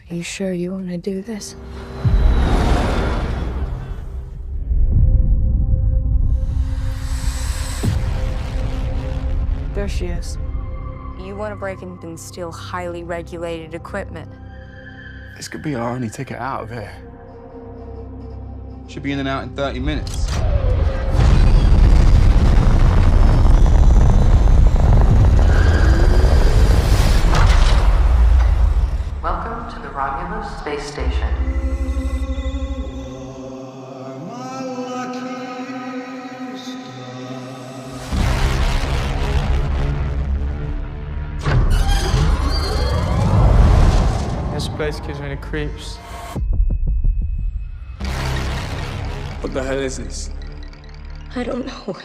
Are you sure you want to do this? There she is. You want to break in and steal highly regulated equipment. This could be our only ticket out of here. Should be in and out in 30 minutes. Welcome to the Romulus Space Station. This place gives me the creeps. What the hell is this? I don't know.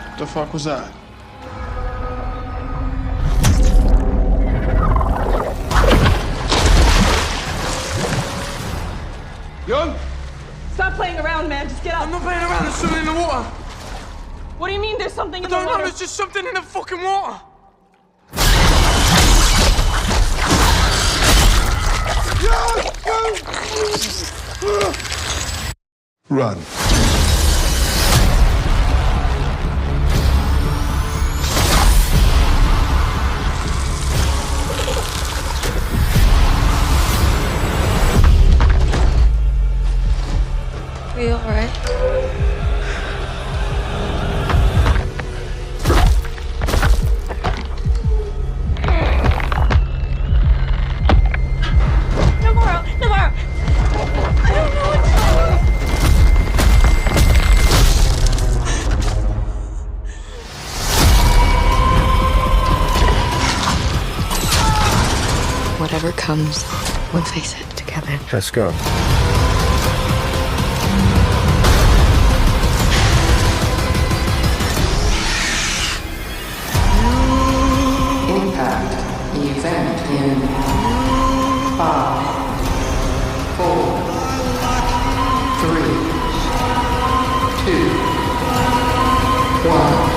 What the fuck was that? Young? Stop playing around, man. Just get up. I'm not playing around, there's something in the water. What do you mean there's something in I the don't know, water? there's just something in the fucking water. Run. Are you all right? Tomorrow. I don't know what to do. Whatever comes, we'll face it together. Let's go. Impact event in 5, 4, 3, 2, 1.